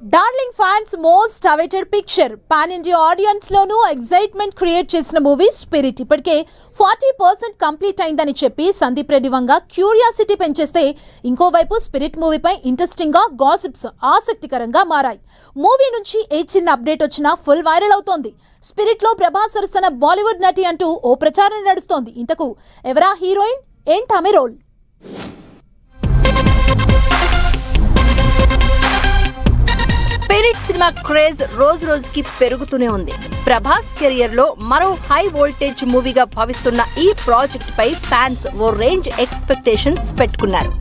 Darling fans most awaited picture pan India audience లోనూ excitement create చేసిన movie spirit ఇప్పటికే 40% complete అయిందని చెప్పి సందీప్ రెడ్డి వంగ క్యూరియాసిటీ పెంచేస్తే ఇంకోవైపు స్పిరిట్ మూవీపై ఇంట్రెస్టింగ్ గా గాసిప్స్ ఆసక్తికరంగా మారాయి. మూవీ నుంచి ఏ చిన్న అప్డేట్ వచ్చినా ఫుల్ వైరల్ అవుతోంది. స్పిరిట్ లో ప్రభాస్ సరసన బాలీవుడ్ నటి అంటూ ఓ ప్రచారం నడుస్తోంది. ఇంతకు ఎవరా హీరోయిన్, ఏంటామె రోల్? స్పిరిట్ సినిమా క్రేజ్ రోజు రోజుకి పెరుగుతూనే ఉంది. ప్రభాస్ కెరియర్ లో మరో హై వోల్టేజ్ మూవీగా భావిస్తున్న ఈ ప్రాజెక్ట్ పై ఫ్యాన్స్ ఓ రేంజ్ ఎక్స్పెక్టేషన్స్ పెట్టుకున్నారు.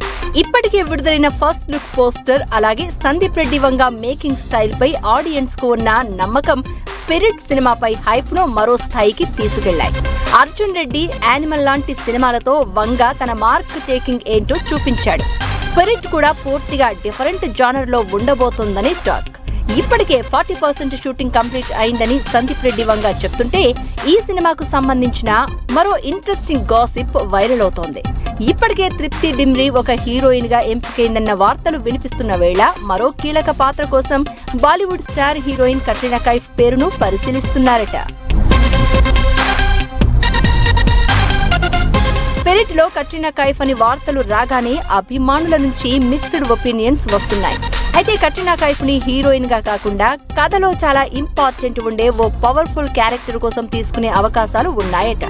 ఇప్పటికే విడుదలైన ఫస్ట్ లుక్ పోస్టర్ అలాగే సందీప్ రెడ్డి వంగ మేకింగ్ స్టైల్ పై ఆడియన్స్ కు ఉన్న నమ్మకం స్పిరిట్ సినిమాపై హైప్ ను మరో స్థాయికి తీసుకెళ్లాయి. అర్జున్ రెడ్డి, యానిమల్ లాంటి సినిమాలతో వంగ తన మార్క్ టేకింగ్ ఏంటో చూపించాడు. స్పిరిట్ కూడా పూర్తిగా డిఫరెంట్ జానర్ లో ఉండబోతోందని టాక్. ఇప్పటికే 40% షూటింగ్ కంప్లీట్ అయిందని సందీప్ రెడ్డి వంగ చెప్తుంటే ఈ సినిమాకు సంబంధించిన మరో ఇంట్రెస్టింగ్ గాసిప్ వైరల్ అవుతోంది. ఇప్పటికే తృప్తి డిమ్రీ ఒక హీరోయిన్ గా ఎంపికైందన్న వార్తలు వినిపిస్తున్న వేళ మరో కీలక పాత్ర కోసం బాలీవుడ్ స్టార్ హీరోయిన్ కట్రీనా కైఫ్ పేరును పరిశీలిస్తున్నారట. స్పిరిట్ లో కట్రీనా కైఫ్ అని వార్తలు రాగానే అభిమానుల నుంచి మిక్స్డ్ ఒపీనియన్స్ వస్తున్నాయి. అయితే కట్రీనా కైఫ్ ని హీరోయిన్ గా కాకుండా కథలో చాలా ఇంపార్టెంట్ ఉండే ఓ పవర్ఫుల్ క్యారెక్టర్ కోసం తీసుకునే అవకాశాలు ఉన్నాయట.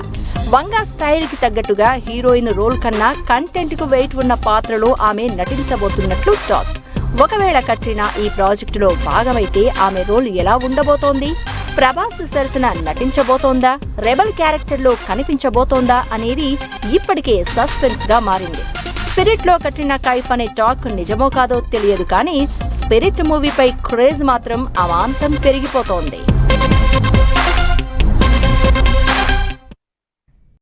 వంగ స్టైల్ కి తగ్గట్టుగా హీరోయిన్ రోల్ కన్నా కంటెంట్ కు వెయిట్ ఉన్న పాత్రలో ఆమె నటించబోతున్నట్లు టాక్. ఒకవేళ కట్రీనా ఈ ప్రాజెక్టులో భాగమైతే ఆమె రోల్ ఎలా ఉండబోతోంది? ప్రభాస్ సరసన నటించబోతోందా, రెబల్ క్యారెక్టర్ లో కనిపించబోతోందా అనేది ఇప్పటికే సస్పెన్స్ గా మారింది. స్పిరిట్ లో కట్రీనా కైఫ్ అనే టాక్ నిజమో కాదో తెలియదు కానీ స్పిరిట్ మూవీపై క్రేజ్ మాత్రం అమాంతం పెరిగిపోతోంది.